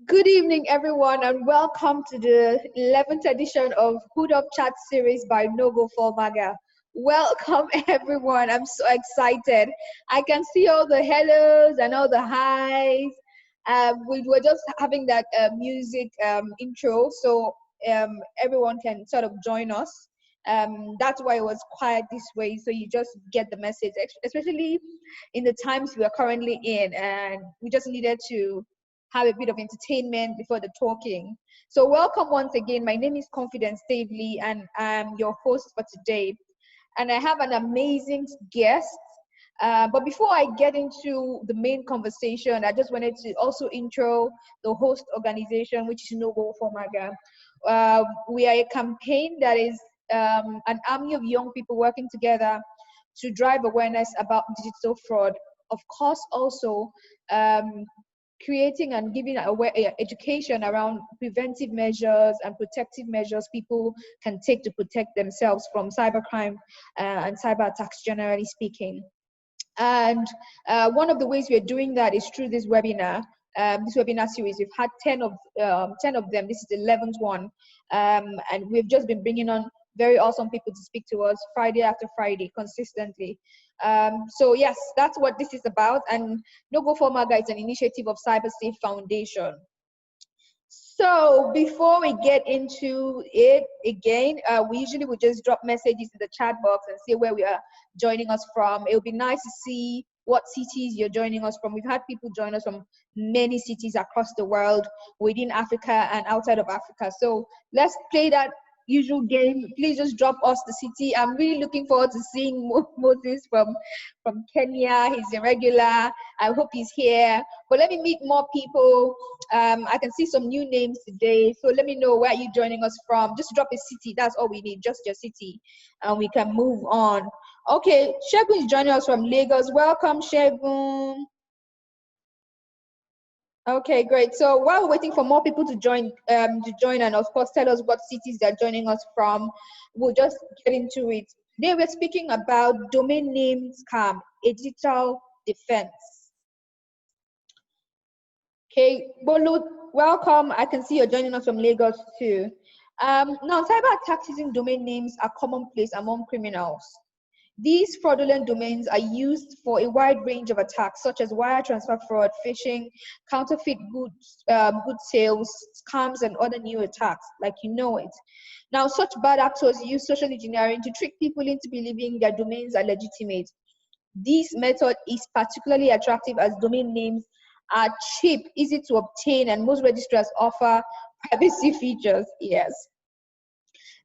Good evening, everyone, and welcome to the 11th edition of Hood Up Chat series by No For Maga. Welcome, everyone. I'm so excited. I can see all the hellos and all the highs. We were just having that music intro, so everyone can sort of join us. That's why it was quiet this way, so you just get the message, especially in the times we are currently in, and we just needed to have a bit of entertainment before the talking. So welcome once again. My name is Confidence Stavely and I'm your host for today. And I have an amazing guest. But before I get into the main conversation, I just wanted to also intro the host organization, which is No For Maga. We are a campaign that is an army of young people working together to drive awareness about digital fraud. Of course, also creating and giving education around preventive measures and protective measures people can take to protect themselves from cybercrime and cyber attacks, generally speaking. And one of the ways we are doing that is through this webinar. This webinar series, we've had 10 of them. This is the 11th one, and we've just been bringing on very awesome people to speak to us Friday after Friday consistently. So yes, that's what this is about. And No For Maga is an initiative of CyberSafe Foundation. So before we get into it again, we usually would just drop messages in the chat box and say where we are joining us from. It would be nice to see what cities you're joining us from. We've had people join us from many cities across the world, within Africa and outside of Africa. So let's play that usual game. Please just drop us the city. I'm really looking forward to seeing Moses from Kenya. He's a regular. I hope he's here. But let me meet more people. I can see some new names today. So let me know where you're joining us from. Just drop a city. That's all we need, just your city. And we can move on. Okay, Shegun is joining us from Lagos. Welcome, Shegun. Okay, great. So while we're waiting for more people to join and of course tell us what cities they're joining us from, we'll just get into it. Today we're speaking about domain name scam, a digital defense. Okay, Bolu, welcome. I can see you're joining us from Lagos too. Now, cyber attacks using domain names are commonplace among criminals. These fraudulent domains are used for a wide range of attacks, such as wire transfer fraud, phishing, counterfeit goods, good sales, scams, and other new attacks, like you know it. Now, such bad actors use social engineering to trick people into believing their domains are legitimate. This method is particularly attractive as domain names are cheap, easy to obtain, and most registrars offer privacy features. Yes.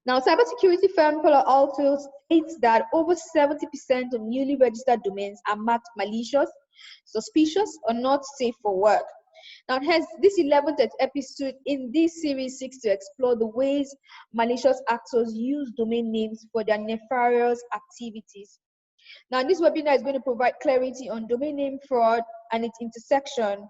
Now, cybersecurity firm Palo Alto states that over 70% of newly registered domains are marked malicious, suspicious, or not safe for work. Now, hence, this 11th episode in this series seeks to explore the ways malicious actors use domain names for their nefarious activities. Now, this webinar is going to provide clarity on domain name fraud and its intersection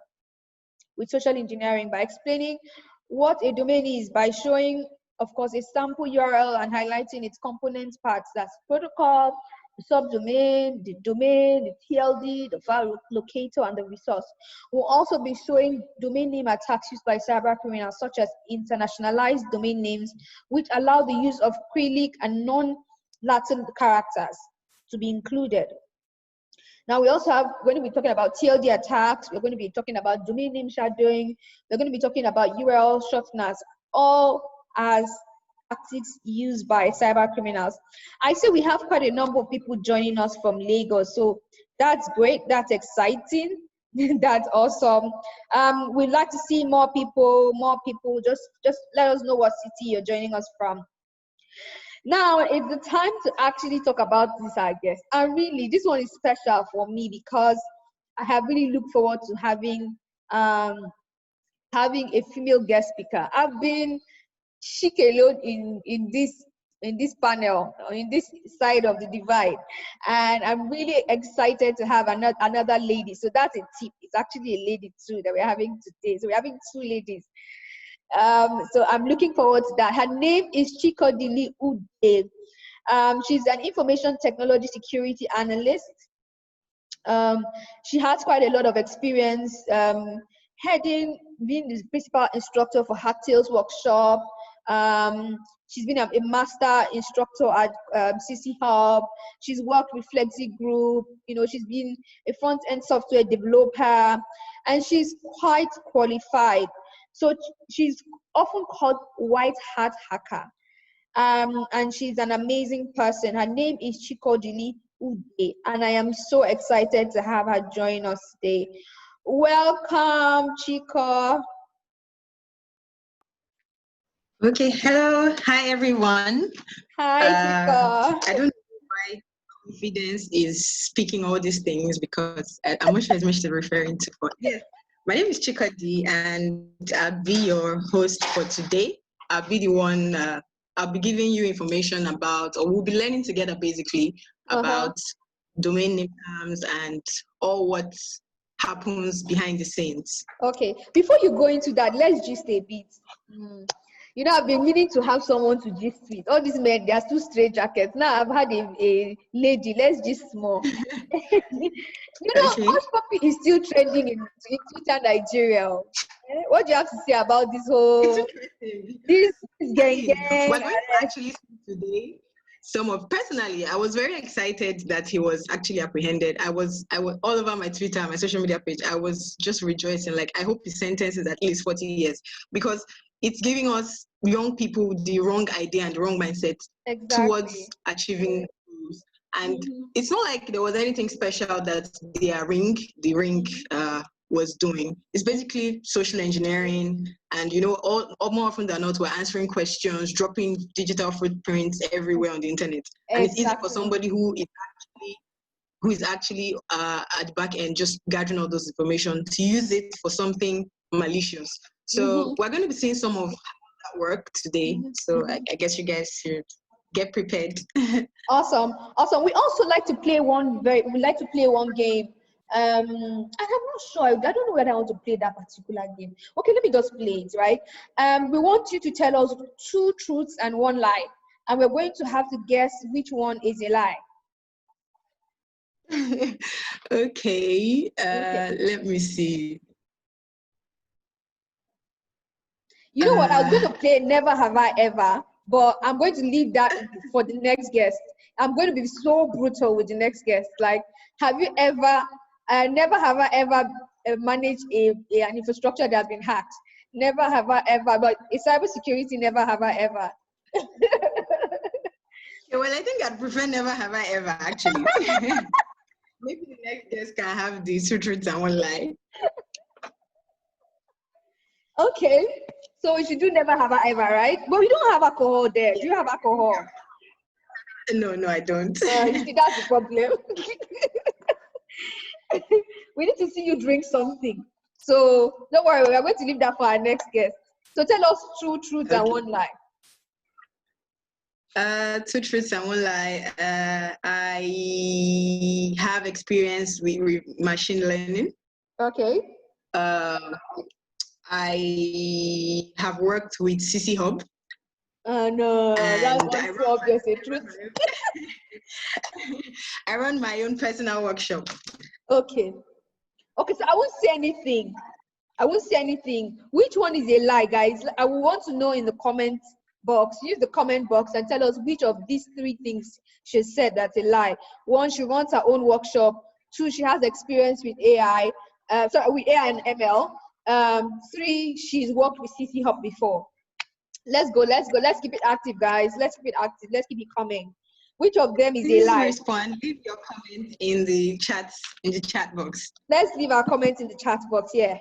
with social engineering by explaining what a domain is, by showing, of course, a sample URL and highlighting its component parts. That's protocol, the subdomain, the domain, the TLD, the file locator, and the resource. We'll also be showing domain name attacks used by cybercriminals, such as internationalized domain names, which allow the use of Cyrillic and non-Latin characters to be included. Now, we're going to be talking about TLD attacks. We're going to be talking about domain name shadowing. We're going to be talking about URL shorteners, all as tactics used by cyber criminals. I see we have quite a number of people joining us from Lagos, so that's great. That's exciting. That's awesome. We'd like to see more people. Just let us know what city you're joining us from. Now it's the time to actually talk about this, I guess. And really, this one is special for me because I have really looked forward to having a female guest speaker. I've been chic alone in this panel, in this side of the divide, and I'm really excited to have another lady. So that's a tip. It's actually a lady too that we're having today. So we're having two ladies. So I'm looking forward to that. Her name is Chikodili Ude. She's an information technology security analyst. She has quite a lot of experience heading been the principal instructor for Hardtails Workshop. She's been a master instructor at CC Hub. She's worked with Flexi Group. You know, she's been a front-end software developer, and she's quite qualified. So she's often called white hat hacker. And she's an amazing person. Her name is Chikodili Ude, and I am so excited to have her join us today. Welcome, Chico. Okay, hello. Hi, everyone. Hi, Chico. I don't know why confidence is speaking all these things because I'm not sure as much as referring to, but yes, my name is Chikadi, and I'll be your host for today. I'll be the one, I'll be giving you information about, or we'll be learning together basically about domain name terms and all what happens behind the scenes. Okay, before you go into that, let's gist a bit. You know, I've been meaning to have someone to gist with. All these men, they are too straight jackets. Now I've had a lady. Let's gist more. You know, Okay. Hush Puppy is still trending in Twitter, Nigeria. What do you have to say about this whole this gang? We're going to actually see today personally, I was very excited that he was actually apprehended. I was all over my Twitter, my social media page. I was just rejoicing. Like, I hope his sentence is at least 40 years, because it's giving us young people the wrong idea and the wrong mindset towards achieving goals. And it's not like there was anything special that the ring was doing. It's basically social engineering, and you know, all more often than not, we're answering questions, dropping digital footprints everywhere on the internet. And it's easy for somebody who is actually at the back end just gathering all those information to use it for something malicious. So we're going to be seeing some of that work today. So I guess you guys should get prepared. Awesome. We also like to play one game. And I'm not sure. I don't know whether I want to play that particular game. Okay, let me just play it, right? We want you to tell us 2 truths and 1 lie, and we're going to have to guess which one is a lie. Okay. Let me see. You know what? I was going to play Never Have I Ever, but I'm going to leave that for the next guest. I'm going to be so brutal with the next guest. Like, have you ever, never have I ever managed an infrastructure that has been hacked? Never have I ever, but a cybersecurity, never have I ever. Well, I think I'd prefer never have I ever, actually. Maybe the next guest can have the 2 truths and 1 lie. Okay, so we should do never have I ever, right? But we don't have alcohol there. Do you have alcohol? No, I don't. You see, that's the problem. We need to see you drink something. So don't worry, we are going to leave that for our next guest. So tell us 2 truths and 1 lie. 2 truths and 1 lie. I have experience with machine learning. Okay. I have worked with CC Hub. No, that's not so obvious a truth. I run my own personal workshop. Okay, so I won't say anything. Which one is a lie, guys? I want to know in the comment box. Use the comment box and tell us which of these 3 things she said that's a lie. 1, she runs her own workshop. 2, she has experience with AI, with AI and ML. 3, she's worked with CC Hub before. Let's go. Let's keep it active, guys. Let's keep it coming. Which of them is a lie? Respond. Leave your comment in the chat box. Let's leave our comments in the chat box. Yeah.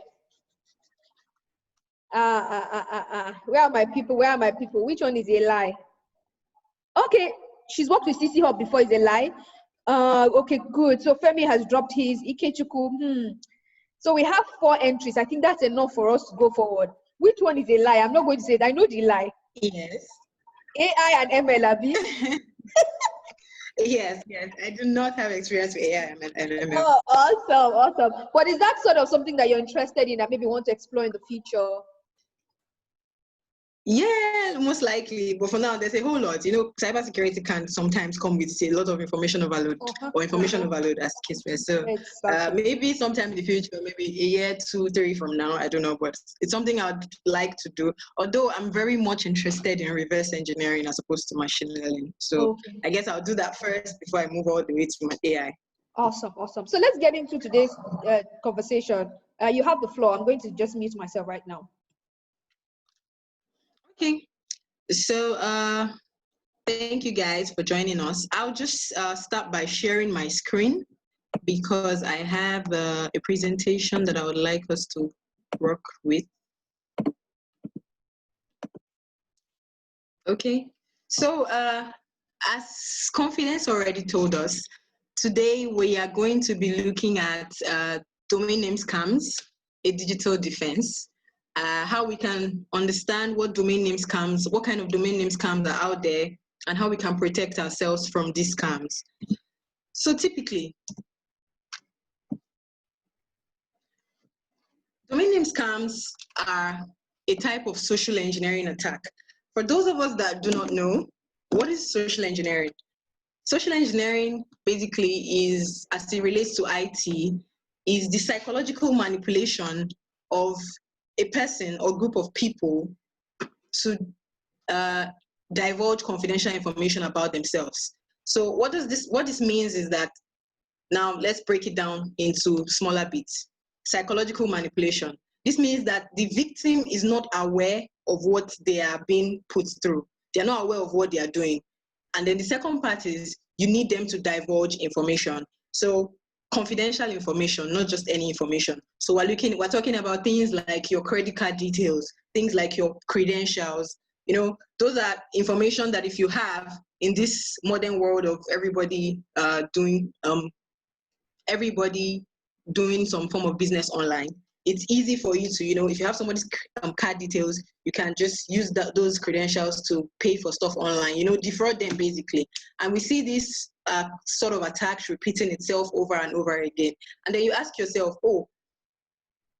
Where are my people? Which one is a lie? Okay, she's worked with CC Hub before. Is a lie. Okay, good. So Femi has dropped his. Ikechuku. So we have 4 entries. I think that's enough for us to go forward. Which one is a lie? I'm not going to say it. I know the lie. Yes. AI and ML, Abi. Yes. I do not have experience with AI and ML. Oh, awesome. But is that sort of something that you're interested in, that maybe want to explore in the future? Yeah, most likely. But for now, there's a whole lot. You know, cybersecurity can sometimes come with a lot of information overload or information overload as case were. So Exactly. maybe sometime in the future, maybe a year, 2, 3 from now, I don't know. But it's something I'd like to do. Although I'm very much interested in reverse engineering as opposed to machine learning. So Okay. I guess I'll do that first before I move all the way to my AI. Awesome, awesome. So let's get into today's conversation. You have the floor. I'm going to just mute myself right now. Okay. So thank you guys for joining us. I'll just start by sharing my screen because I have a presentation that I would like us to work with. Okay, so as Confidence already told us, today we are going to be looking at domain name scams, a digital defense, how we can understand what domain name scams, what kind of domain name scams are out there, and how we can protect ourselves from these scams. So typically, domain name scams are a type of social engineering attack. For those of us that do not know, what is social engineering? Social engineering basically is, as it relates to IT, is the psychological manipulation of a person or group of people to divulge confidential information about themselves. So what this means is that, now let's break it down into smaller bits. Psychological manipulation. This means that the victim is not aware of what they are being put through. They're not aware of what they are doing. And then the second part is you need them to divulge information. So confidential information, not just any information. So we're talking about things like your credit card details, things like your credentials. You know, those are information that if you have in this modern world of everybody doing some form of business online, it's easy for you to, you know, if you have somebody's card details, you can just use those credentials to pay for stuff online, you know, defraud them basically. And we see this sort of attacks repeating itself over and over again. And then you ask yourself, oh,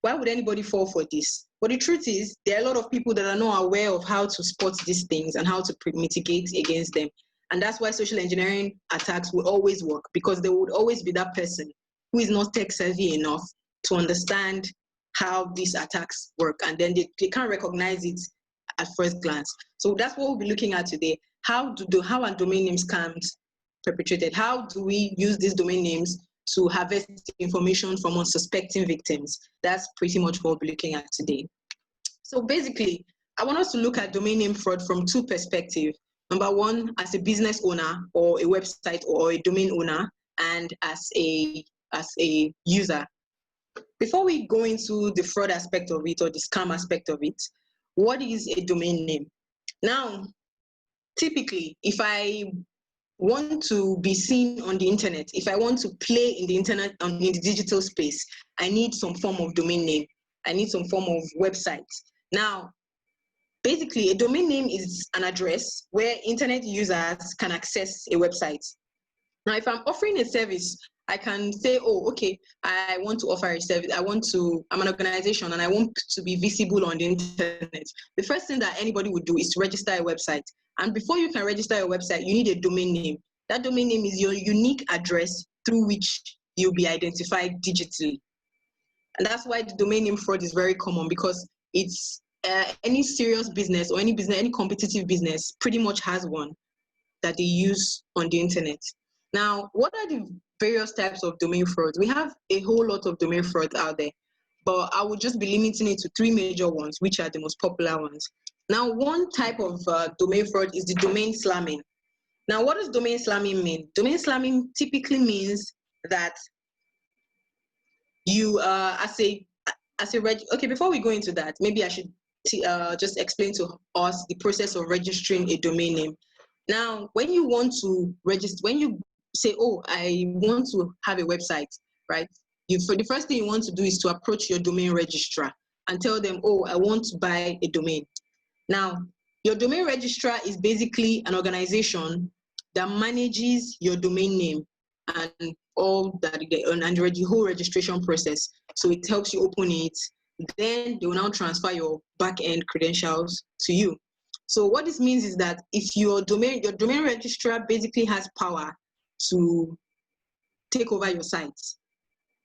why would anybody fall for this? But the truth is, there are a lot of people that are not aware of how to spot these things and how to mitigate against them. And that's why social engineering attacks will always work, because there would always be that person who is not tech savvy enough to understand how these attacks work. And then they can't recognize it at first glance. So that's what we'll be looking at today. How are domain name scams perpetrated? How do we use these domain names to harvest information from unsuspecting victims? That's pretty much what we'll be looking at today. So basically, I want us to look at domain name fraud from two perspectives. Number one, as a business owner or a website or a domain owner, and as a user. Before we go into the fraud aspect of it or the scam aspect of it, what is a domain name? Now, typically, if I want to be seen on the internet, if I want to play in the internet, in the digital space, I need some form of domain name. I need some form of website. Now, basically, a domain name is an address where internet users can access a website. Now, if I'm offering a service, I can say, oh, okay, I want to offer a service. I'm an organization and I want to be visible on the internet. The first thing that anybody would do is to register a website. And before you can register a website, you need a domain name. That domain name is your unique address through which you'll be identified digitally. And that's why the domain name fraud is very common, because it's any serious business or any competitive business pretty much has one that they use on the internet. Now, what are the various types of domain fraud? We have a whole lot of domain fraud out there, but I would just be limiting it to three major ones, which are the most popular ones. Now, one type of domain fraud is the domain slamming. Now, what does domain slamming mean? Domain slamming typically means that you, okay, before we go into that, maybe I should just explain to us the process of registering a domain name. Now, when you want to register, when you say, oh, I want to have a website, right? For the first thing you want to do is to approach your domain registrar and tell them, oh, I want to buy a domain. Now, your domain registrar is basically an organization that manages your domain name and all that, and the whole registration process. So it helps you open it. Then they will now transfer your back-end credentials to you. So what this means is that if your domain registrar basically has power to take over your site.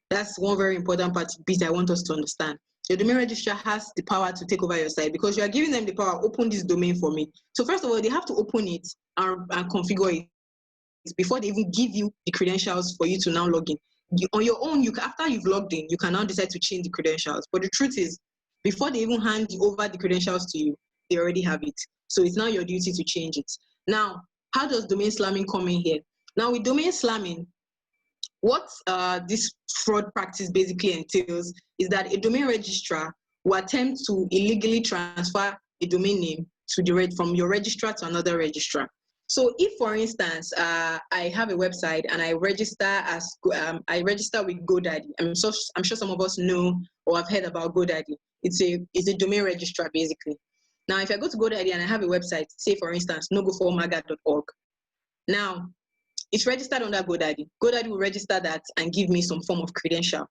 That's one very important bit I want us to understand. Your domain registrar has the power to take over your site because you are giving them the power, open this domain for me. So first of all, they have to open it and configure it before they even give you the credentials for you to now log in. On your own, after you've logged in, you can now decide to change the credentials. But the truth is, before they even hand over the credentials to you, they already have it. So it's now your duty to change it. Now, how does domain slamming come in here? Now, with domain slamming, what this fraud practice basically entails is that a domain registrar will attempt to illegally transfer a domain name from your registrar to another registrar. So if, for instance, I have a website and I register with GoDaddy. I'm sure some of us know or have heard about GoDaddy. It's a domain registrar basically. Now, if I go to GoDaddy and I have a website, say for instance, nogoformaga.org. Now, it's registered under GoDaddy. GoDaddy will register that and give me some form of credential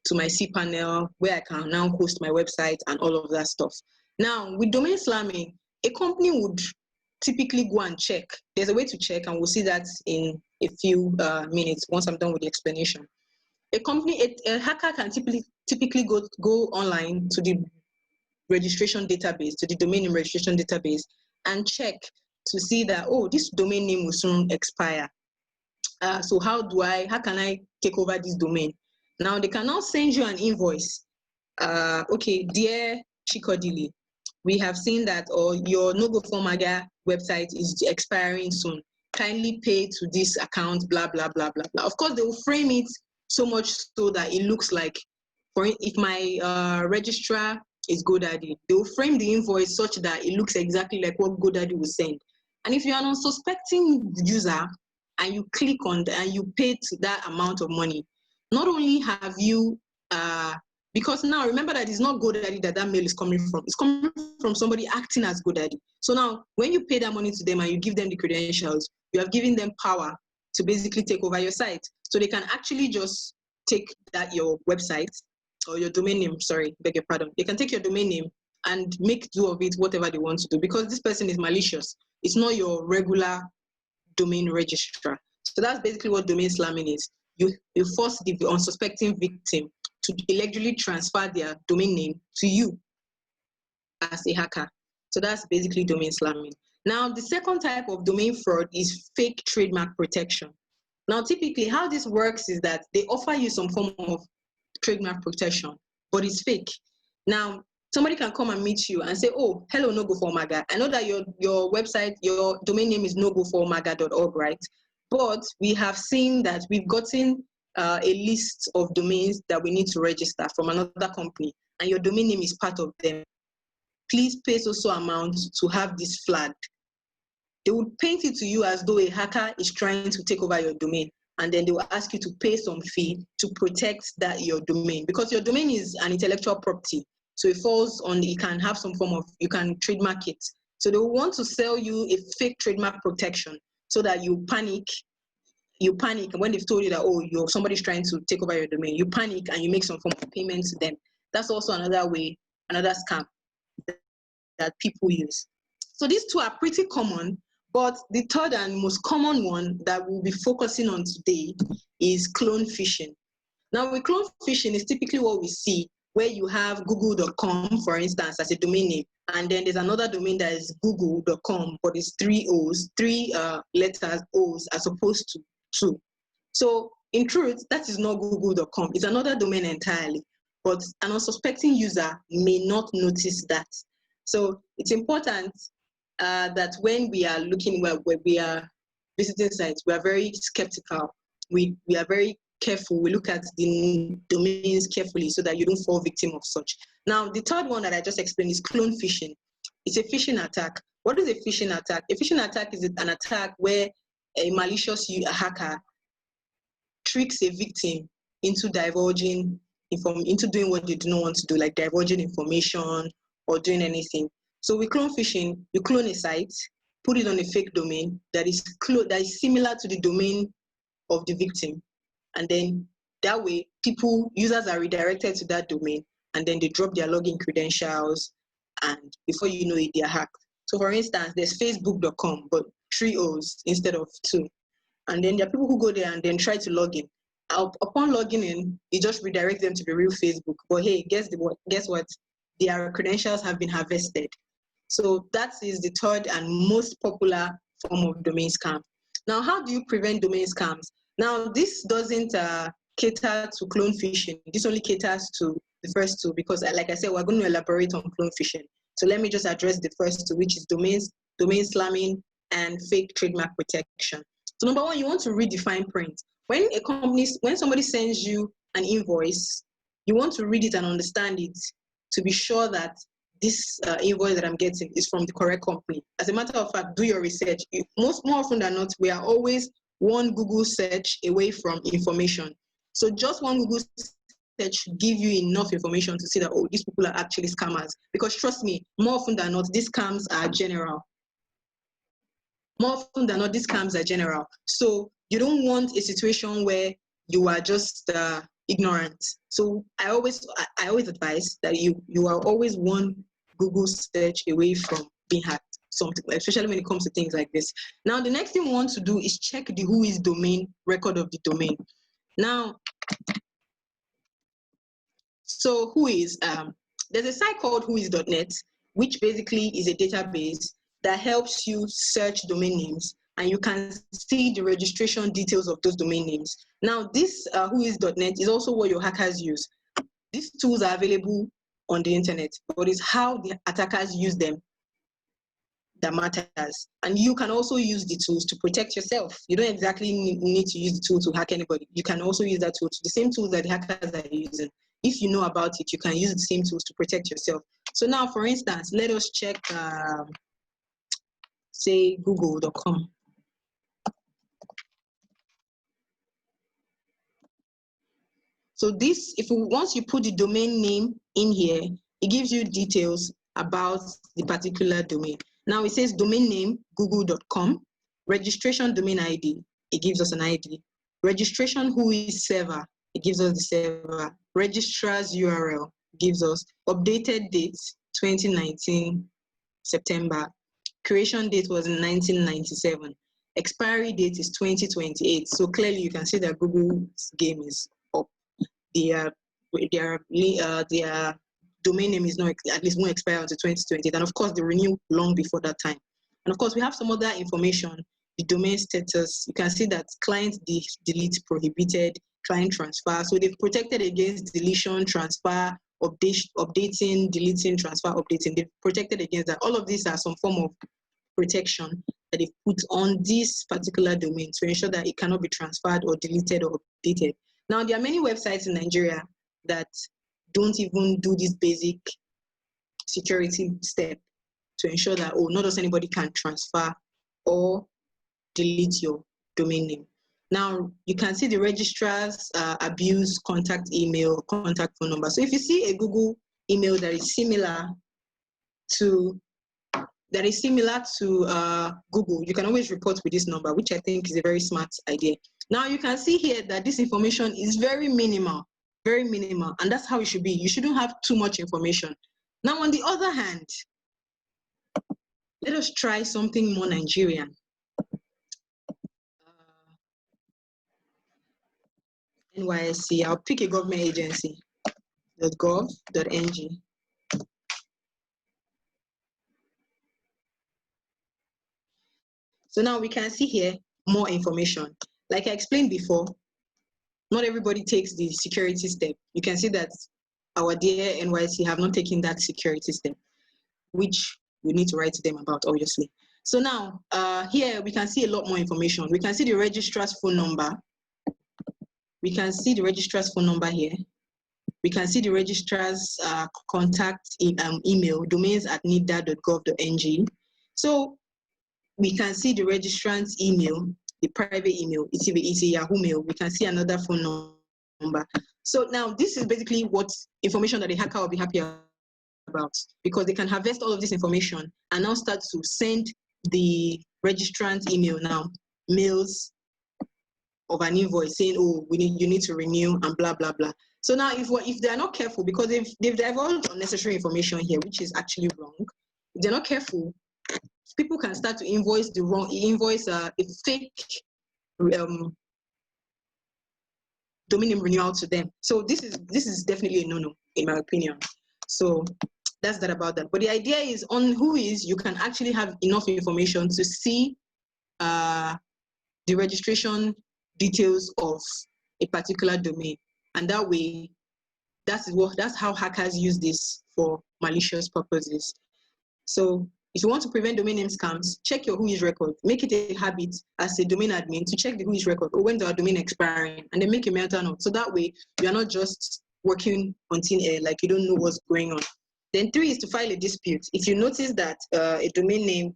to my cPanel where I can now host my website and all of that stuff. Now, with domain slamming, a company would typically go and check. There's a way to check, and we'll see that in a few minutes once I'm done with the explanation. A hacker can typically go online to the registration database, to the domain name registration database, and check to see that, oh, this domain name will soon expire. So how can I take over this domain? Now they can now send you an invoice. Okay, dear Chikodili, we have seen that your NoGoForMaga website is expiring soon. Kindly pay to this account, blah, blah, blah, blah, blah. Of course, they will frame it so much so that it looks like, if my registrar is GoDaddy, they will frame the invoice such that it looks exactly like what GoDaddy will send. And if you are an unsuspecting user, and you click on that and you pay to that amount of money, not only have you, because now remember that it's not GoDaddy that mail is coming from. It's coming from somebody acting as GoDaddy. So now when you pay that money to them and you give them the credentials, you have given them power to basically take over your site. So they can actually just take your website or your domain name, beg your pardon. They can take your domain name and make do of it whatever they want to do because this person is malicious. It's not your regular domain registrar. So that's basically what domain slamming is. You force the unsuspecting victim to illegally transfer their domain name to you as a hacker. So that's basically domain slamming. Now, the second type of domain fraud is fake trademark protection. Now, typically how this works is that they offer you some form of trademark protection, but it's fake. Now, somebody can come and meet you and say, oh, hello, NoGoForMaga. I know that your website, your domain name is nogoformaga.org, right? But we have seen that we've gotten a list of domains that we need to register from another company, and your domain name is part of them. Please pay so amount to have this flagged. They would paint it to you as though a hacker is trying to take over your domain, and then they will ask you to pay some fee to protect your domain, because your domain is an intellectual property. So it falls on, you can have some form of, you can trademark it. So they will want to sell you a fake trademark protection so that you panic. And when they've told you that, oh, somebody's trying to take over your domain, you panic and you make some form of payment to them. That's also another way, another scam that people use. So these two are pretty common, but the third and most common one that we'll be focusing on today is clone phishing. Now, with clone phishing is typically what we see where you have google.com, for instance, as a domain name, and then there's another domain that is google.com, but it's three letters O's as opposed to 2. So in truth, that is not google.com. It's another domain entirely, but an unsuspecting user may not notice that. So it's important that when we are looking, where we are visiting sites, we are very skeptical. We are very careful. We look at the domains carefully so that you don't fall victim of such. Now, the third one that I just explained is clone phishing. It's a phishing attack. What is a phishing attack? A phishing attack is an attack where a malicious hacker tricks a victim into divulging into doing what they do not want to do, like divulging information or doing anything. So with clone phishing, you clone a site, put it on a fake domain that is similar to the domain of the victim, and then that way users are redirected to that domain, and then they drop their login credentials, and before you know it, they are hacked. So for instance, there's facebook.com, but 3 O's instead of 2. And then there are people who go there and then try to log in. Upon logging in, it just redirects them to the real Facebook. But hey, guess what? Their credentials have been harvested. So that is the third and most popular form of domain scam. Now, how do you prevent domain scams? Now, this doesn't cater to clone phishing. This only caters to the first two because, like I said, we're going to elaborate on clone phishing. So let me just address the first two, which is domain slamming and fake trademark protection. So number one, you want to read the fine print. When somebody sends you an invoice, you want to read it and understand it to be sure that this invoice that I'm getting is from the correct company. As a matter of fact, do your research. More often than not, we are always one Google search away from information. So just one Google search should give you enough information to see that, oh, these people are actually scammers. Because trust me, more often than not, these scams are general. More often than not, these scams are general. So you don't want a situation where you are just ignorant. So I always advise that you are always one Google search away from being hacked, something, especially when it comes to things like this. Now, the next thing we want to do is check the whois domain record of the domain. Now, so whois, there's a site called whois.net, which basically is a database that helps you search domain names, and you can see the registration details of those domain names. Now, this whois.net is also what your hackers use. These tools are available on the internet, but it's how the attackers use them that matters. And you can also use the tools to protect yourself. You don't exactly need to use the tool to hack anybody. You can also use that tool, the same tools that the hackers are using. If you know about it, you can use the same tools to protect yourself. So now, for instance, let us check, say, google.com. So this, once you put the domain name in here, it gives you details about the particular domain. Now it says domain name, google.com, registration domain ID, it gives us an ID. Registration whois server, it gives us the server. Registrars URL, gives us updated date, 2019, September. Creation date was in 1997. Expiry date is 2028. So clearly you can see that Google's game is up. Their domain name is not, at least won't expire until 2028. And of course, they renew long before that time. And of course, we have some other information, the domain status. You can see that client delete prohibited, client transfer. So they've protected against deletion, transfer, updating, deleting, transfer, updating. They've protected against that. All of these are some form of protection that they've put on this particular domain to ensure that it cannot be transferred or deleted or updated. Now, there are many websites in Nigeria that don't even do this basic security step to ensure that, oh, not just anybody can transfer or delete your domain name. Now, you can see the registrars abuse contact email, contact phone number. So if you see a Google email that is similar to Google, you can always report with this number, which I think is a very smart idea. Now you can see here that this information is very minimal, and that's how it should be. You shouldn't have too much information. Now, on the other hand, let us try something more Nigerian. NYSC, I'll pick a government agency, .gov.ng. So now we can see here more information. Like I explained before, not everybody takes the security step. You can see that our dear NYC have not taken that security step, which we need to write to them about, obviously. So now, here we can see a lot more information. We can see the registrar's phone number. We can see the registrar's phone number here. We can see the registrar's contact email, domains@nida.gov.ng. So we can see the registrant's email, the private email, it's a Yahoo mail. We can see another phone number. So now this is basically what information that the hacker will be happy about, because they can harvest all of this information and now start to send the registrant email now, mails of an invoice saying, oh, you need to renew and blah, blah, blah. So now if they're not careful, because they've divulged unnecessary information here, which is actually wrong, if they're not careful, people can start to invoice a fake domain name renewal to them. So this is definitely a no-no in my opinion. So that's that about that. But the idea is on Whois, you can actually have enough information to see the registration details of a particular domain, and that way, that's how hackers use this for malicious purposes. So if you want to prevent domain name scams, check your Whois record. Make it a habit as a domain admin to check the Whois record, or when the domain expiring, and then make a meltdown note. So that way you are not just working on thin air, like you don't know what's going on. Then 3 is to file a dispute. If you notice that your domain name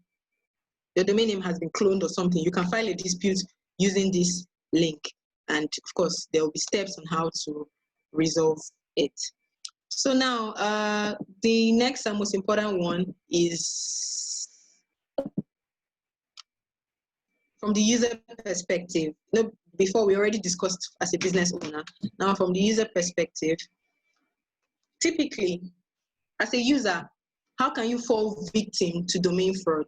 has been cloned or something, you can file a dispute using this link. And of course, there will be steps on how to resolve it. So now, the next and most important one is from the user perspective. Before we already discussed as a business owner. Now from the user perspective, typically, as a user, how can you fall victim to domain fraud?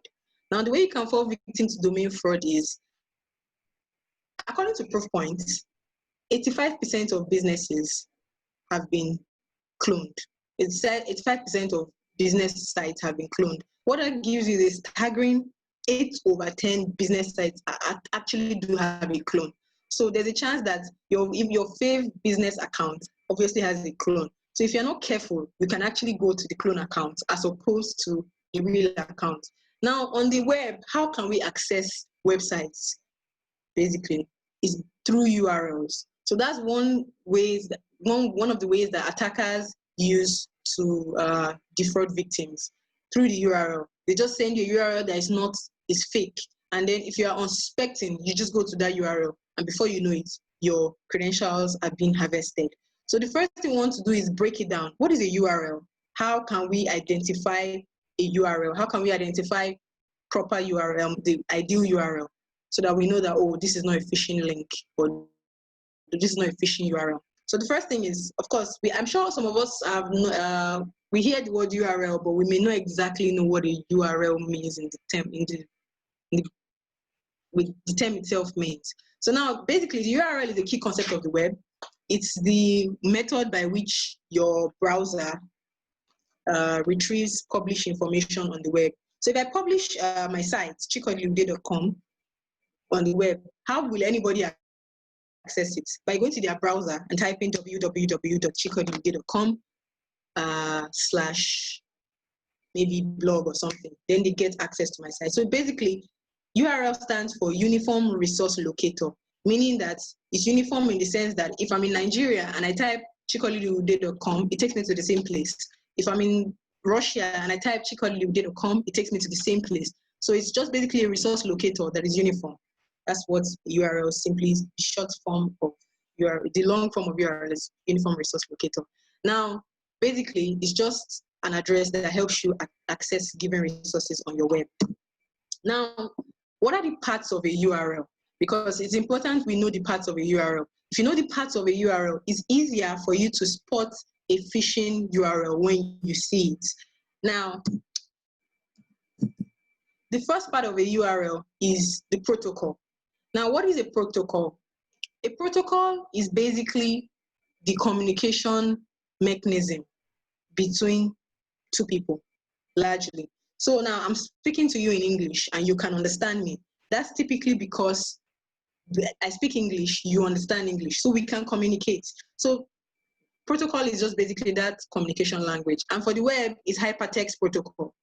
Now, the way you can fall victim to domain fraud is, according to proof points, 85% of businesses have been cloned. It said 85% of business sites have been cloned. What that gives you is staggering 8 over 10 business sites actually do have a clone. So there's a chance that your fave business account obviously has a clone. So if you're not careful, you can actually go to the clone account as opposed to the real account. Now on the web, how can we access websites? Basically, is through URLs. So that's one of the ways that attackers use to defraud victims, through the URL. They just send you a URL that is fake, and then if you are unsuspecting, you just go to that URL, and before you know it, your credentials are being harvested. So the first thing we want to do is break it down. What is a URL? How can we identify a URL? How can we identify proper URL, the ideal URL, so that we know that, oh, this is not a phishing link, or this is not a phishing URL. So the first thing is, of course, I'm sure some of us have we hear the word URL, but we may not exactly know what a URL means in the term itself means. So now, basically, the URL is the key concept of the web. It's the method by which your browser retrieves published information on the web. So if I publish my site, chikodyude.com, on the web, how will anybody access it? By going to their browser and typing www.chikodyude.com / maybe blog or something. Then they get access to my site. So basically, URL stands for Uniform Resource Locator, meaning that it's uniform in the sense that if I'm in Nigeria and I type chikodyude.com, it takes me to the same place. If I'm in Russia and I type chikodyude.com, it takes me to the same place. So it's just basically a resource locator that is uniform. That's what URL simply is, the short form of URL. The long form of URL is Uniform Resource Locator. Now, basically, it's just an address that helps you access given resources on your web. Now, what are the parts of a URL? Because it's important we know the parts of a URL. If you know the parts of a URL, it's easier for you to spot a phishing URL when you see it. Now, the first part of a URL is the protocol. Now, what is a protocol? A protocol is basically the communication mechanism between two people, largely. So now I'm speaking to you in English and you can understand me. That's typically because I speak English, you understand English, so we can communicate. So protocol is just basically that communication language. And for the web, it's hypertext protocol,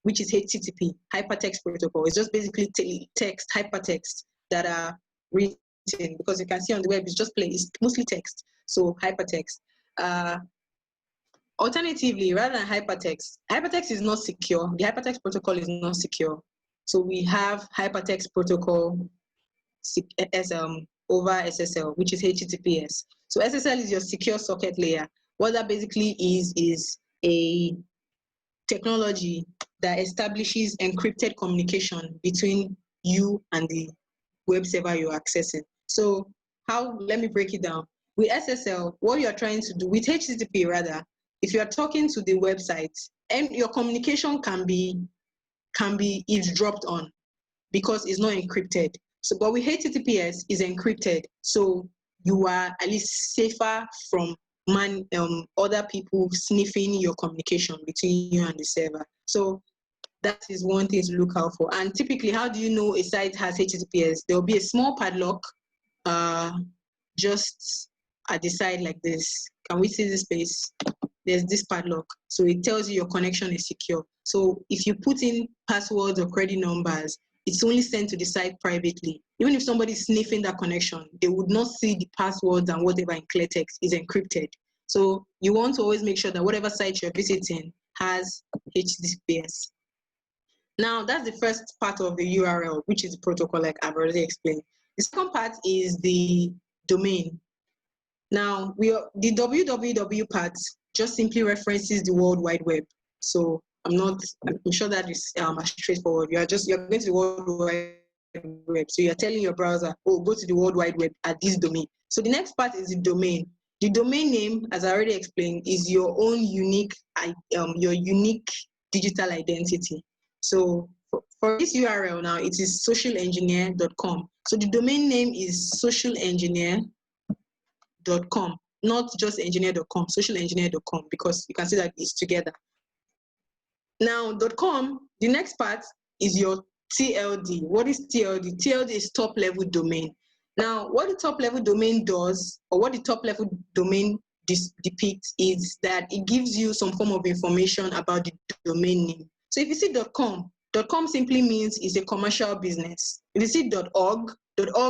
which is HTTP, hypertext protocol. It's just basically text, hypertext that are written, because you can see on the web, it's mostly text. So hypertext. Alternatively, rather than hypertext is not secure. The hypertext protocol is not secure. So we have hypertext protocol over SSL, which is HTTPS. So SSL is your secure socket layer. What that basically is a technology that establishes encrypted communication between you and the web server you're accessing. So let me break it down. With SSL, what you're trying to do, with HTTP rather, if you're talking to the website, and your communication can be can be eavesdropped on because it's not encrypted. So, but with HTTPS, is encrypted, so you are at least safer from other people sniffing your communication between you and the server. So that is one thing to look out for. And typically, how do you know a site has HTTPS? There will be a small padlock just at the side like this. Can we see this space? There's this padlock. So it tells you your connection is secure. So if you put in passwords or credit numbers, it's only sent to the site privately. Even if somebody is sniffing that connection, they would not see the passwords and whatever in clear text is encrypted. So you want to always make sure that whatever site you're visiting has HTTPS. Now, that's the first part of the URL, which is the protocol, like I've already explained. The second part is the domain. Now, the www part just simply references the World Wide Web. So I'm sure that is straightforward. You're going to the World Wide Web. So you're telling your browser, oh, go to the World Wide Web at this domain. So the next part is the domain. The domain name, as I already explained, is your own unique digital identity. So for this URL now, it is socialengineer.com. So the domain name is socialengineer.com, not just engineer.com, socialengineer.com, because you can see that it's together. Now, .com, the next part is your TLD. What is TLD? TLD is top level domain. Now, what the top level domain does, or what the top level domain depicts, is that it gives you some form of information about the domain name. So if you see .com simply means it's a commercial business. If you see .org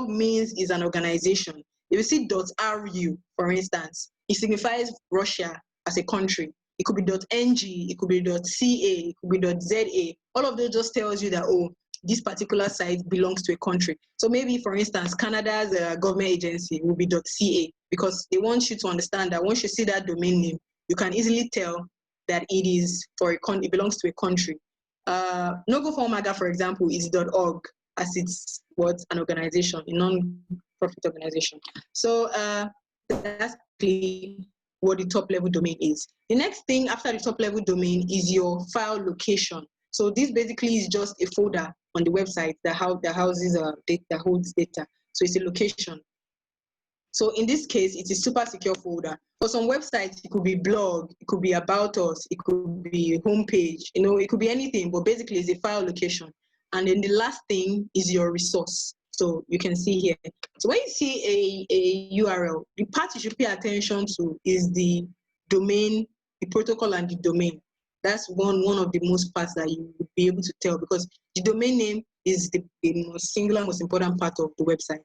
means it's an organization. If you see .ru, for instance, it signifies Russia as a country. It could be .ng, it could be .ca, it could be .za. All of those just tells you that, oh, this particular site belongs to a country. So maybe, for instance, Canada's government agency will be .ca, because they want you to understand that once you see that domain name, you can easily tell that it belongs to a country. Nogo4Maga, for example, is .org, as it's an organization, a non-profit organization. So that's what the top level domain is. The next thing after the top level domain is your file location. So this basically is just a folder on the website that houses data, that holds data. So it's a location. So in this case, it's a super secure folder. For some websites, it could be blog, it could be about us, it could be homepage, it could be anything, but basically it's a file location. And then the last thing is your resource. So you can see here. So when you see a URL, the part you should pay attention to is the domain, the protocol and the domain. That's one of the most parts that you would be able to tell, because the domain name is the most important part of the website.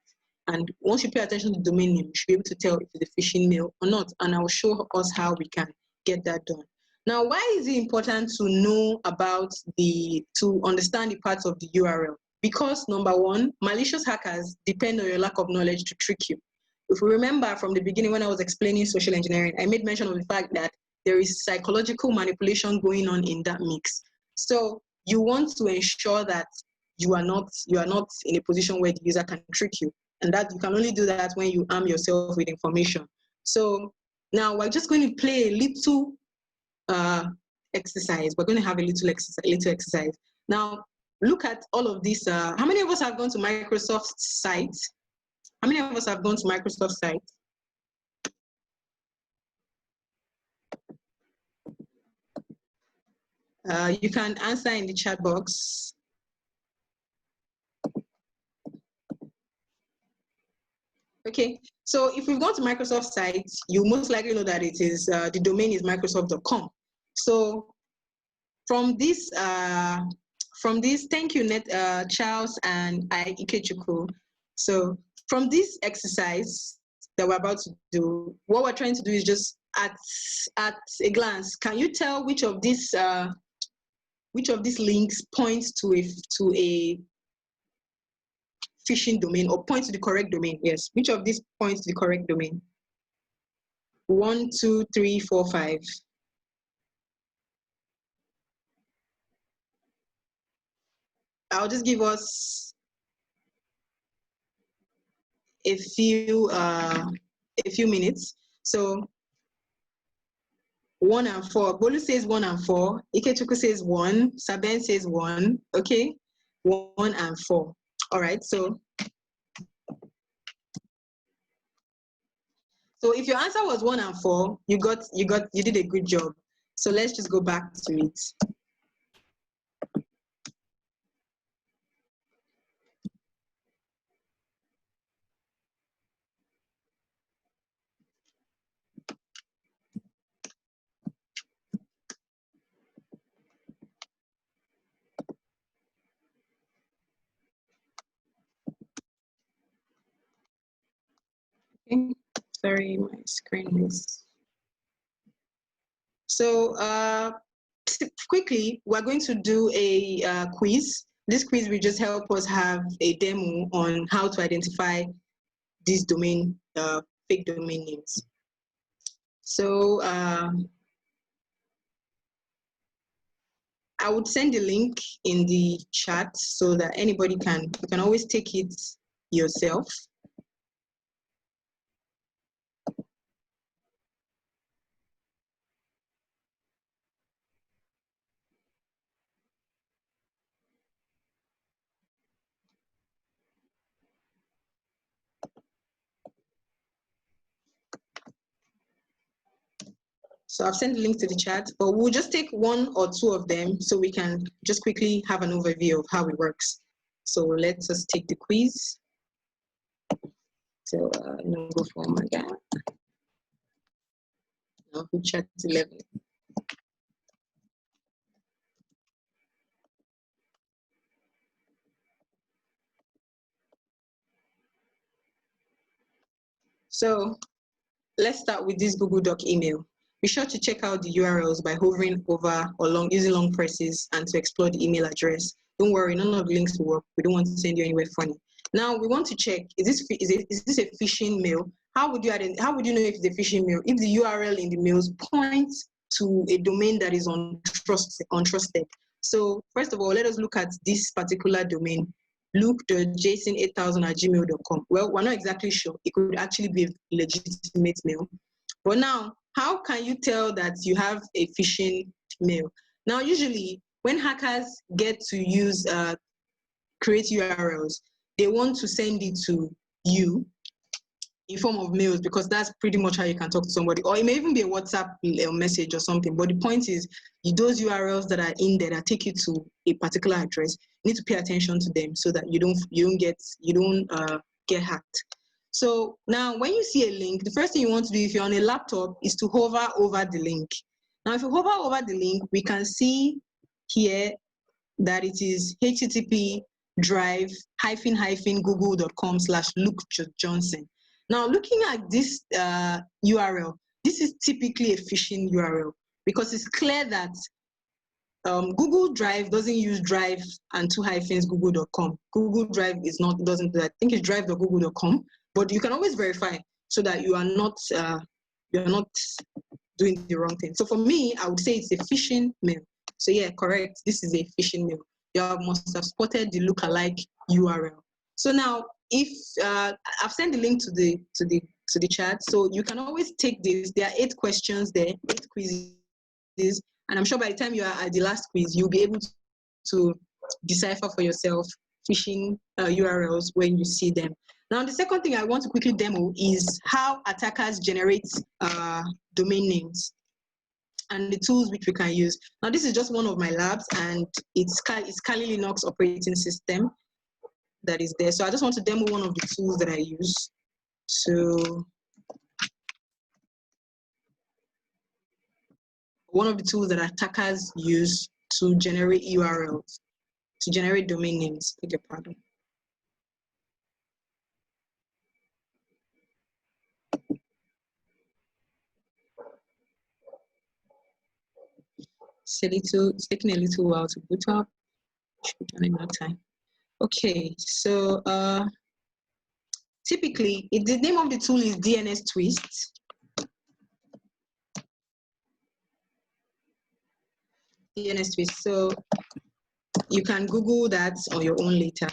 And once you pay attention to the domain name, you should be able to tell if it's a phishing mail or not. And I will show us how we can get that done. Now, why is it important to know to understand the parts of the URL? Because number one, malicious hackers depend on your lack of knowledge to trick you. If we remember from the beginning when I was explaining social engineering, I made mention of the fact that there is psychological manipulation going on in that mix. So you want to ensure that you are not in a position where the user can trick you. And that you can only do that when you arm yourself with information. So now we're just going to play a little exercise. We're going to have a little exercise. Now, look at all of this. How many of us have gone to Microsoft's site? How many of us have gone to Microsoft's site? You can answer in the chat box. Okay, so if we've gone to Microsoft's site, you most likely know that it is the domain is microsoft.com. So from this, thank you, Charles and Ikechukwu. So from this exercise that we're about to do, what we're trying to do is just at a glance, can you tell which of these links points to a phishing domain, or points to the correct domain? Yes, which of these points to the correct domain? 1, 2, 3, 4, 5. I'll just give us a few minutes. So 1 and 4. Bolu says 1 and 4. Ikechukwu says 1. Saben says 1. Okay, 1 and 4. All right. So if your answer was 1 and 4, you did a good job. So let's just go back to it. Okay. Sorry, my screen is. So quickly, we're going to do a quiz. This quiz will just help us have a demo on how to identify these fake domain names. So I would send the link in the chat so that anybody you can always take it yourself. So I've sent the link to the chat, but we'll just take 1 or 2 of them so we can just quickly have an overview of how it works. So let's just take the quiz. So go for my guy. Now who chat 11. So let's start with this Google Doc email. Be sure to check out the URLs by hovering over or using long presses and to explore the email address. Don't worry, none of the links will work. We don't want to send you anywhere funny. Now we want to check, is this a phishing mail? How would you know if it's a phishing mail? If the URL in the mails points to a domain that is untrusted. So first of all, let us look at this particular domain, luke.jason8000@gmail.com. Well, we're not exactly sure. It could actually be a legitimate mail. But now, how can you tell that you have a phishing mail? Now, usually when hackers get to use create URLs, they want to send it to you in form of mails because that's pretty much how you can talk to somebody. Or it may even be a WhatsApp message or something. But the point is, those URLs that are in there that take you to a particular address, you need to pay attention to them so that you don't get hacked. So now when you see a link, the first thing you want to do if you're on a laptop is to hover over the link. Now, if you hover over the link, we can see here that it is http://google.com/lukejohnson. Now, looking at this URL, this is typically a phishing URL because it's clear that Google Drive doesn't use drive and 2 hyphens google.com. Google Drive doesn't do that. I think it's drive.google.com, but you can always verify so that you are not doing the wrong thing. So for me, I would say it's a phishing mail. So yeah, correct. This is a phishing mail. You must have spotted the lookalike URL. So now, if I've sent the link to the chat, so you can always take this. There are 8 questions there, 8 quizzes, and I'm sure by the time you are at the last quiz, you'll be able to decipher for yourself phishing URLs when you see them. Now, the second thing I want to quickly demo is how attackers generate domain names and the tools which we can use. Now, this is just one of my labs, and it's Kali Linux operating system that is there. So I just want to demo one of the tools that I use. So one of the tools that attackers use to generate URLs, to generate domain names. Beg your pardon. It's taking a little while to boot up. Should be done in no time. Okay, so typically, the name of the tool is DNS Twist. DNS Twist. So you can Google that on your own later.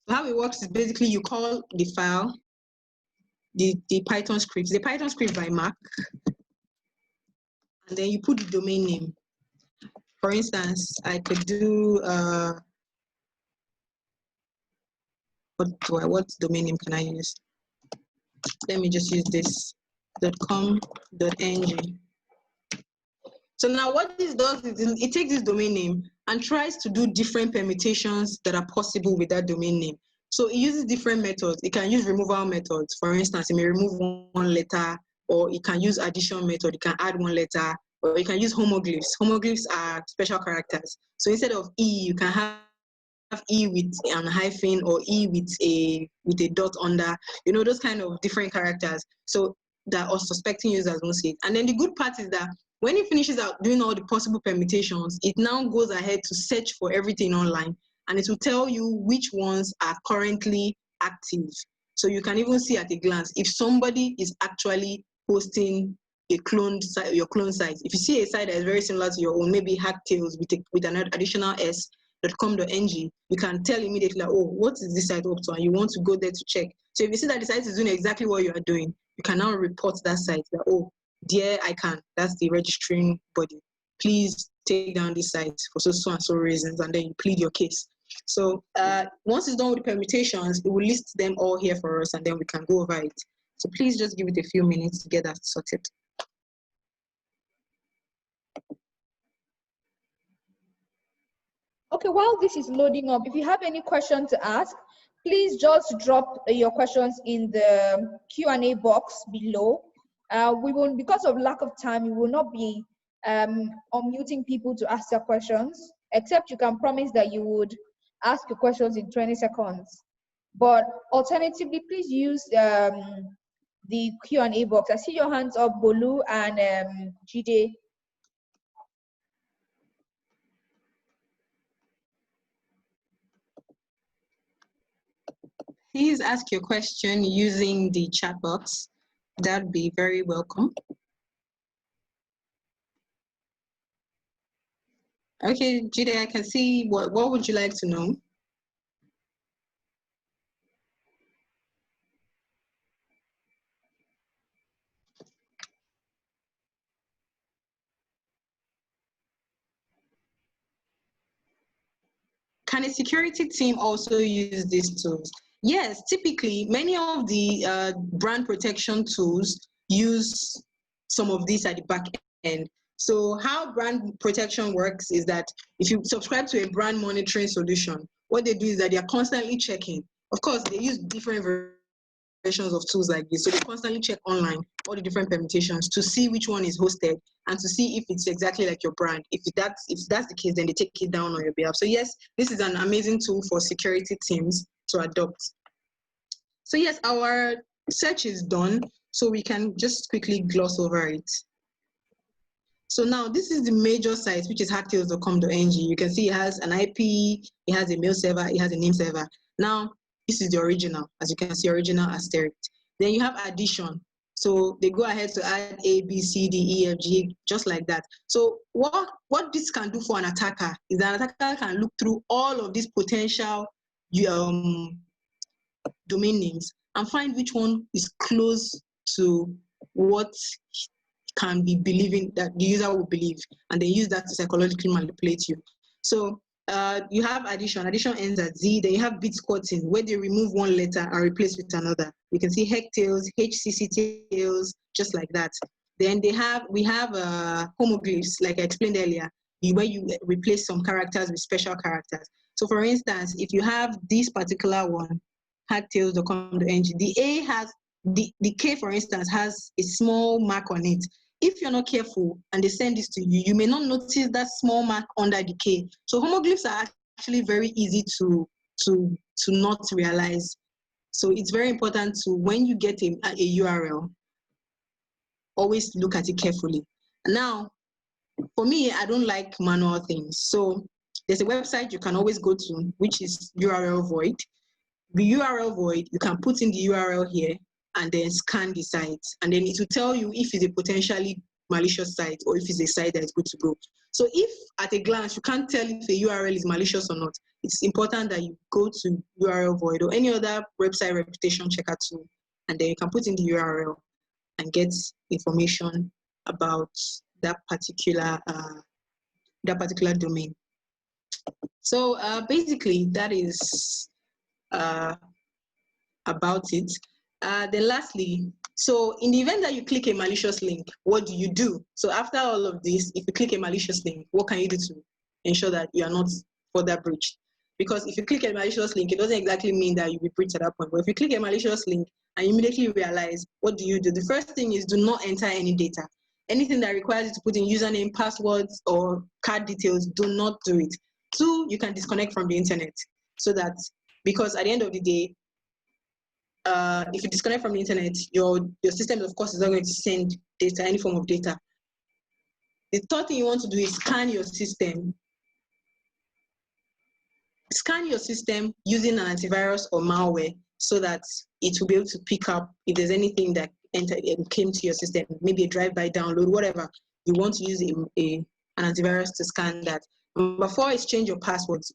So how it works is basically you call the file, the Python script. The Python script by Mac. and then you put the domain name. For instance, I could do what domain name can I use? Let me just use this .com.ng. So now what this does is it takes this domain name and tries to do different permutations that are possible with that domain name. So it uses different methods. It can use removal methods. For instance, it may remove one letter, or it can use addition method. It can add one letter, or you can use homoglyphs. Homoglyphs are special characters. So instead of E, you can have E with an hyphen, or E with a dot under, those kind of different characters. So that unsuspecting users won't see it. And then the good part is that when it finishes out doing all the possible permutations, it now goes ahead to search for everything online, and it will tell you which ones are currently active. So you can even see at a glance if somebody is actually hosting a cloned site, your clone site. If you see a site that is very similar to your own, maybe Hacktails with an additional s.com.ng, you can tell immediately, like, oh, what is this site up to? And you want to go there to check. So if you see that the site is doing exactly what you are doing, you can now report that site that, oh, dear ICANN, that's the registering body, please take down this site for so and so reasons, and then you plead your case. So once it's done with the permutations, it will list them all here for us, and then we can go over it. So please just give it a few minutes to get that sorted. Okay, while this is loading up, if you have any question to ask, please just drop your questions in the Q&A box below. We will, because of lack of time, we will not be unmuting people to ask their questions, except you can promise that you would ask your questions in 20 seconds. But alternatively, please use the Q&A box. I see your hands up, Bolu and Jide. Please ask your question using the chat box. That'd be very welcome. Okay, Jide, I can see. What would you like to know? Can a security team also use these tools? Yes, typically, many of the brand protection tools use some of these at the back end. So how brand protection works is that if you subscribe to a brand monitoring solution, what they do is that they are constantly checking. Of course, they use different versions of tools like this. So they constantly check online all the different permutations to see which one is hosted and to see if it's exactly like your brand. If that's the case, then they take it down on your behalf. So yes, this is an amazing tool for security teams to adopt. So yes, our search is done. So we can just quickly gloss over it. So now this is the major site, which is hacktails.com.ng. You can see it has an IP, it has a mail server, it has a name server. Now, this is the original, as you can see, original asterisk. Then you have addition. So they go ahead to add A, B, C, D, E, F, G, just like that. So what this can do for an attacker is that an attacker can look through all of these potential domain names and find which one is close to what can be believing that the user will believe, and they use that to psychologically manipulate you. So you have addition. Addition ends at Z. Then you have bit squatting, where they remove one letter and replace with another. You can see hecktails, HCC tails, just like that. Then we have homoglyphs, like I explained earlier, where you replace some characters with special characters. So for instance, if you have this particular one, hacktails.com.ng, the A has, the K, for instance, has a small mark on it. If you're not careful and they send this to you, you may not notice that small mark under the K. So homoglyphs are actually very easy to not realize. So it's very important to, when you get a URL, always look at it carefully. Now, for me, I don't like manual things. So there's a website you can always go to, which is URL void. The URL void, you can put in the URL here and then scan the site. And then it will tell you if it's a potentially malicious site or if it's a site that is good to go. So if at a glance you can't tell if a URL is malicious or not, it's important that you go to URL void or any other website reputation checker tool, and then you can put in the URL and get information about that particular domain. So basically, that is about it. Then lastly, so in the event that you click a malicious link, what do you do? So after all of this, if you click a malicious link, what can you do to ensure that you are not further breached? Because if you click a malicious link, it doesn't exactly mean that you'll be breached at that point. But if you click a malicious link and you immediately realize, what do you do? The first thing is do not enter any data. Anything that requires you to put in username, passwords, or card details, do not do it. 2, you can disconnect from the internet. So that, because at the end of the day, if you disconnect from the internet, your system, of course, is not going to send data, any form of data. The third thing you want to do is scan your system. Scan your system using an antivirus or malware so that it will be able to pick up if there's anything that came to your system, maybe a drive-by download, whatever. You want to use an antivirus to scan that. Number 4 is change your passwords.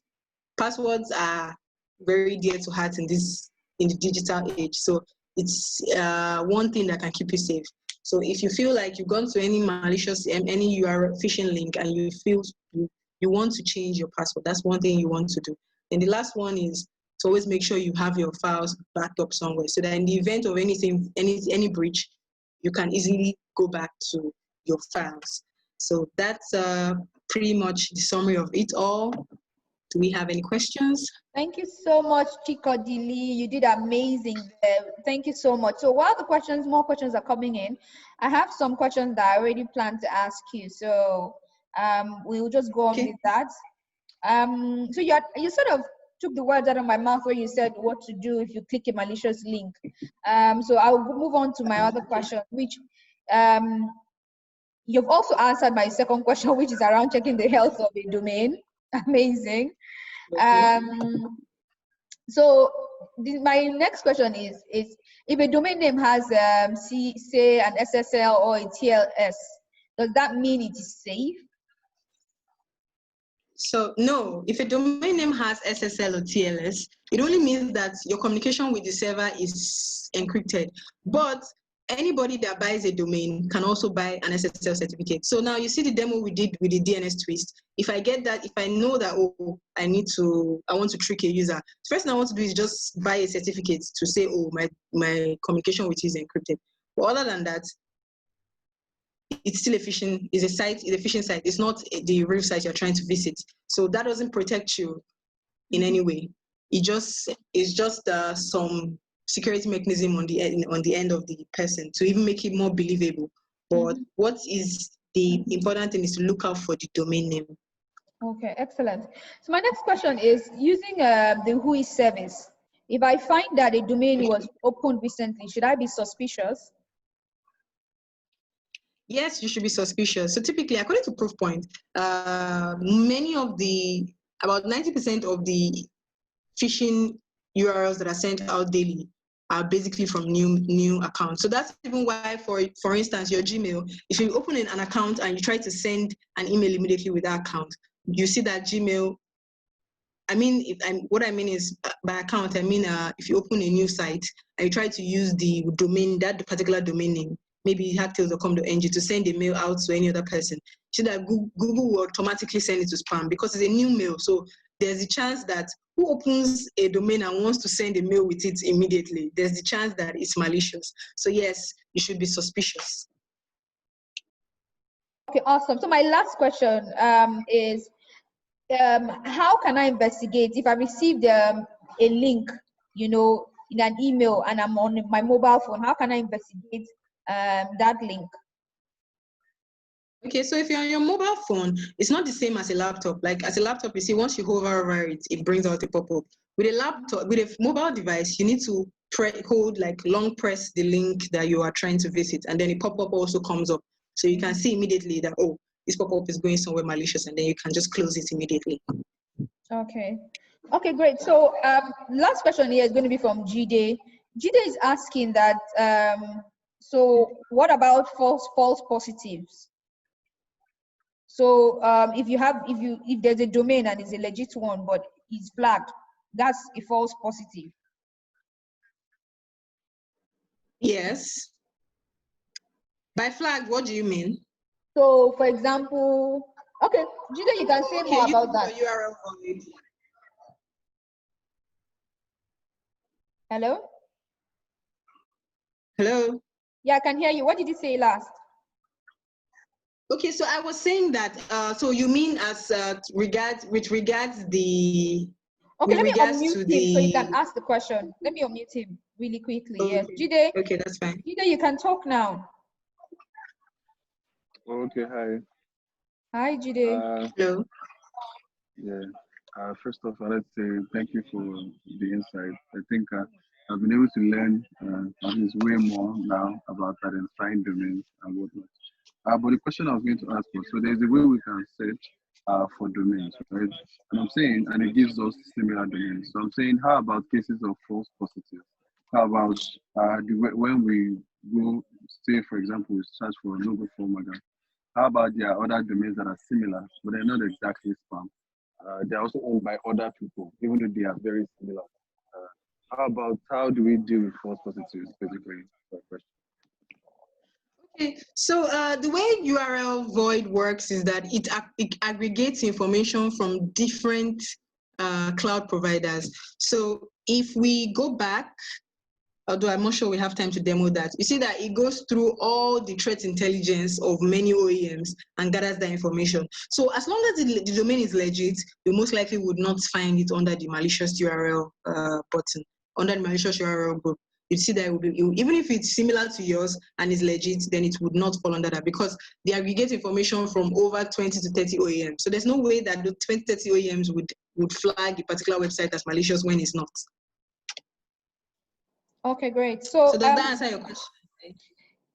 Passwords are very dear to heart in the digital age. So it's one thing that can keep you safe. So if you feel like you've gone to any malicious, any URL phishing link and you feel you want to change your password, that's one thing you want to do. And the last one is to always make sure you have your files backed up somewhere so that in the event of anything, any breach, you can easily go back to your files. So that's pretty much the summary of it all. Do we have any questions? Thank you so much, Chikodili. You did amazing there. Thank you so much. So while more questions are coming in, I have some questions that I already planned to ask you. So we'll just go on with that. So you sort of took the words out of my mouth where you said what to do if you click a malicious link. So I'll move on to my other question, which you've also answered my second question, which is around checking the health of a domain. Amazing. So my next question is if a domain name has say an SSL or a TLS, does that mean it is safe? So no, if a domain name has SSL or TLS, it only means that your communication with the server is encrypted. But anybody that buys a domain can also buy an SSL certificate. So now you see the demo we did with the DNS twist. If I get that, if I know that, oh, I want to trick a user, first thing I want to do is just buy a certificate to say, oh, my communication with you is encrypted. But other than that, it's still a phishing site. It's not the real site you're trying to visit. So that doesn't protect you in any way. It's just some security mechanism on the end of the person to even make it more believable. But what is the important thing is to look out for the domain name. Okay, excellent. So my next question is using the WHOIS service. If I find that a domain was opened recently, should I be suspicious? Yes, you should be suspicious. So typically, according to Proofpoint, about 90% of the phishing URLs that are sent out daily are basically from new accounts. So that's even why, for instance, your Gmail, if you open an account and you try to send an email immediately with that account, you see that Gmail. What I mean is by account, I mean if you open a new site and you try to use the domain, that particular domain name, maybe hacktails.com.ng to send a mail out to any other person, see that Google will automatically send it to spam because it's a new mail. So there's a chance that who opens a domain and wants to send a mail with it immediately, there's the chance that it's malicious. So yes, you should be suspicious. Okay, awesome. So my last question is, how can I investigate if I received a link, in an email and I'm on my mobile phone? How can I investigate that link? Okay, so if you're on your mobile phone, it's not the same as a laptop. Like as a laptop, you see, once you hover over it, it brings out a pop-up. With a laptop, with a mobile device, you need to long press the link that you are trying to visit, and then a pop-up also comes up. So you can see immediately that, oh, this pop-up is going somewhere malicious, and then you can just close it immediately. Okay. Okay, great. So last question here is going to be from Jide. Jide is asking that, so what about false positives? So if there's a domain and it's a legit one, but it's flagged, that's a false positive. Yes. By flag, what do you mean? So, for example, okay, Jude, you can say more about that. URL void. Hello? Hello? Yeah, I can hear you. What did you say last? Okay, so I was saying that, so you mean as with regards the... Okay, let me to unmute him so he can the... ask the question. Let me unmute him really quickly. Okay. Yes, Jide. Okay, that's fine. Jide, you can talk now. Okay, hi. Hi, Jide. Hello. Yeah. First off, I'd like to say thank you for the insight. I think I've been able to learn at least way more now about identifying domains and whatnot. But the question I was going to ask was, so there's a way we can search for domains, right? And I'm saying, and it gives us similar domains. So I'm saying, how about cases of false positives? How about when we go, say, for example, we search for a logo format. How about there are other domains that are similar, but they're not exactly spam? They're also owned by other people, even though they are very similar. How do we deal with false positives, basically? Okay, so the way URL void works is that it aggregates information from different cloud providers. So if we go back, although I'm not sure we have time to demo that, you see that it goes through all the threat intelligence of many OEMs and gathers the information. So as long as the domain is legit, you most likely would not find it under the malicious URL button, under the malicious URL group. You see that it will be, even if it's similar to yours and is legit, then it would not fall under that because they aggregate information from over 20 to 30 OEMs. So there's no way that the 20, 30 OEMs would flag a particular website as malicious when it's not. Okay, great. So does that answer your question?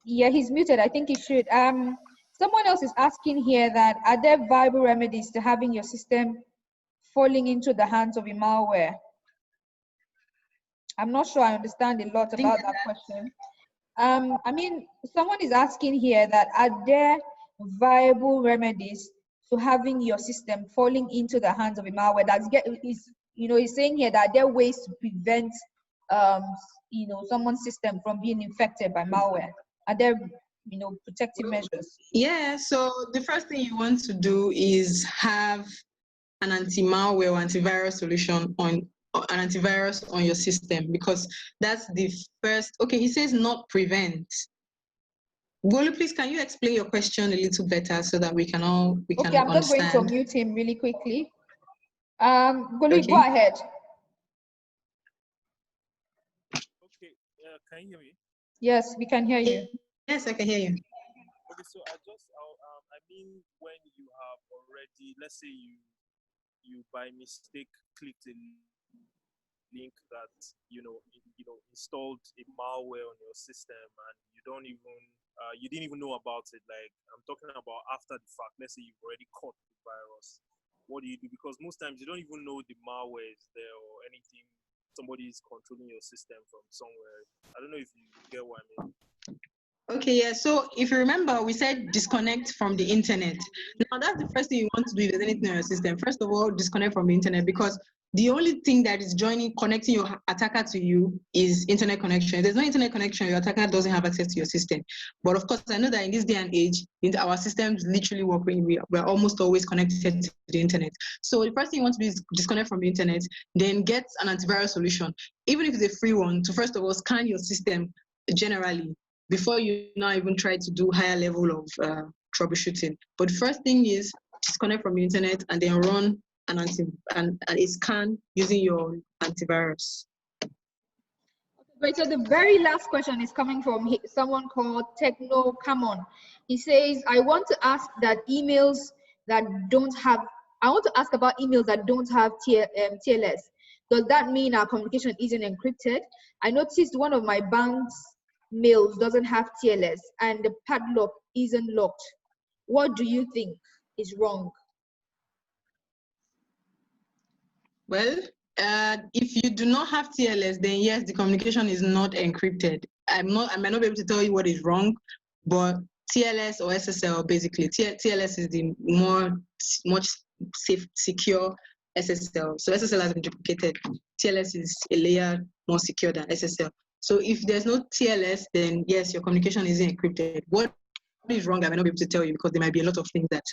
Yeah, he's muted. I think he should. Someone else is asking here that are there viable remedies to having your system falling into the hands of a malware? I'm not sure I understand a lot about that question. I mean, someone is asking here that are there viable remedies to having your system falling into the hands of a malware? He's saying here that there are ways to prevent someone's system from being infected by malware. Are there protective measures? Yeah, so the first thing you want to do is have an anti-malware or antivirus solution on your system, because that's the first. Okay, he says not prevent. Golu, please, can you explain your question a little better so that we can understand? Okay, I'm just going to mute him really quickly. Golu, okay. Go ahead. Okay, can you hear me? Yes, we can hear you. Yes, I can hear you. Okay, so I mean, when you have already, let's say you by mistake clicked a link that installed a malware on your system and you didn't even know about it. Like, I'm talking about after the fact. Let's say you've already caught the virus. What do you do? Because most times you don't even know the malware is there or anything. Somebody is controlling your system from somewhere. I don't know if you get what I mean. Okay, yeah. So if you remember, we said disconnect from the internet. Now that's the first thing you want to do if there's anything on your system. First of all, disconnect from the internet, because the only thing that is connecting your attacker to you is internet connection. If there's no internet connection, your attacker doesn't have access to your system. But of course, I know that in this day and age, our systems literally work when we're almost always connected to the internet. So the first thing you want to do is disconnect from the internet, then get an antivirus solution, even if it's a free one, to first of all scan your system generally before you now even try to do higher level of troubleshooting. But the first thing is disconnect from the internet and then run a scan using your antivirus. Right, so the very last question is coming from someone called Techno Camon. He says, I want to ask about emails that don't have TLS. Does that mean our communication isn't encrypted? I noticed one of my bank's mails doesn't have TLS and the padlock isn't locked. What do you think is wrong? Well, if you do not have TLS, then yes, the communication is not encrypted. I might not be able to tell you what is wrong, but TLS or SSL, basically, TLS is the much secure SSL. So SSL has been duplicated. TLS is a layer more secure than SSL. So if there's no TLS, then yes, your communication isn't encrypted. What is wrong, I may not be able to tell you because there might be a lot of things that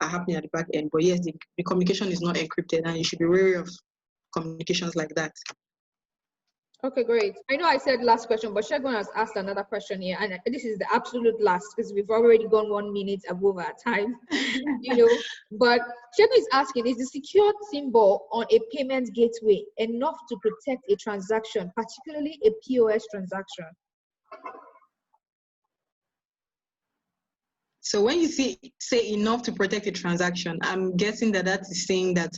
are happening at the back end. But yes, the communication is not encrypted, and you should be wary of communications like that. Okay, great. I know I said last question, but Shegun has asked another question here, and this is the absolute last because we've already gone 1 minute above our time, But Shegun is asking, is the secured symbol on a payment gateway enough to protect a transaction, particularly a POS transaction? So when you say enough to protect a transaction, I'm guessing that is saying that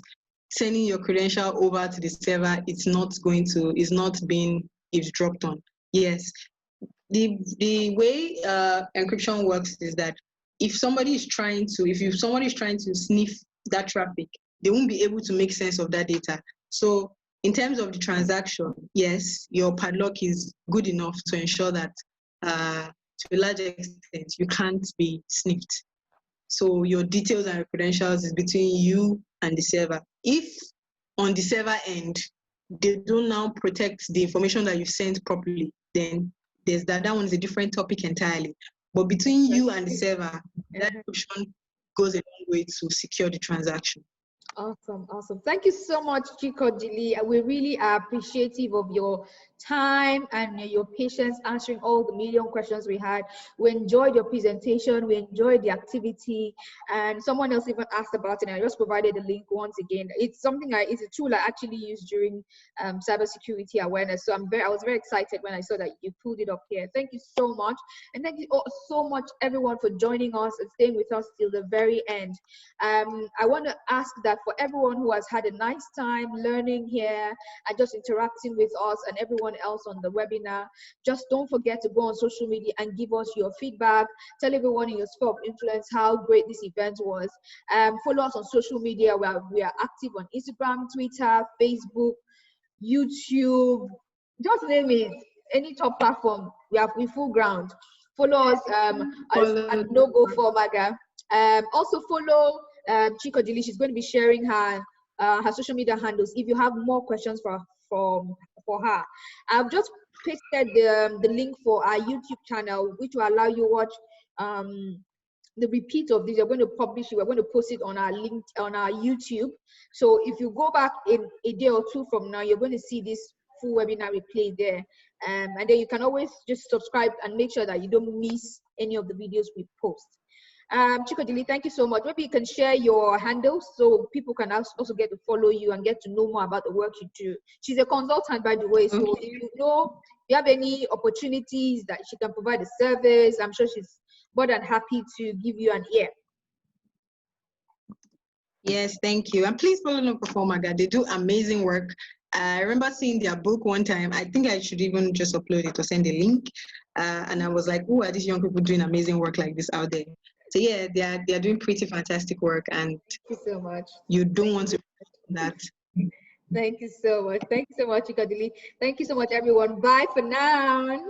sending your credential over to the server is not being eavesdropped on. Yes. The way encryption works is that if somebody is trying to sniff that traffic, they won't be able to make sense of that data. So in terms of the transaction, yes, your padlock is good enough to ensure that to a large extent you can't be sniffed. So your details and your credentials is between you and the server. If on the server end, they don't now protect the information that you sent properly, then there's that one is a different topic entirely. But between you and the server, that encryption goes a long way to secure the transaction. Awesome. Thank you so much, Chikodili. We really are appreciative of your time and your patience answering all the million questions we had. We enjoyed your presentation. We enjoyed the activity. And someone else even asked about it, and I just provided the link once again. It's it's a tool I actually use during cybersecurity awareness. So I was very excited when I saw that you pulled it up here. Thank you so much. And thank you so much, everyone, for joining us and staying with us till the very end. I want to ask that for everyone who has had a nice time learning here and just interacting with us and everyone else on the webinar, just don't forget to go on social media and give us your feedback. Tell everyone in your sphere of influence how great this event was. Follow us on social media. We are active on Instagram, Twitter, Facebook, YouTube, just name it, any top platform. We are in full ground. Follow us at No Go For Maga. Also follow Chikodili. She's going to be sharing her social media handles if you have more questions for her. I've just pasted the link for our YouTube channel, which will allow you to watch the repeat of this. We're going to publish it. We're going to post it on our link on our YouTube. So if you go back in a day or two from now, you're going to see this full webinar replay there. And then you can always just subscribe and make sure that you don't miss any of the videos we post. Chikodili, thank you so much. Maybe you can share your handles so people can also get to follow you and get to know more about the work you do. She's a consultant, by the way, so if you have any opportunities that she can provide a service, I'm sure she's more than happy to give you an ear. Yes, thank you. And please follow No Go For Maga. They do amazing work. I remember seeing their book one time. I think I should even just upload it or send a link. And I was like, who are these young people doing amazing work like this out there? So yeah, they are doing pretty fantastic work, and thank you so much. You don't want to that. Thank you so much. Thank you so much, Chikodili. Thank you so much, everyone. Bye for now.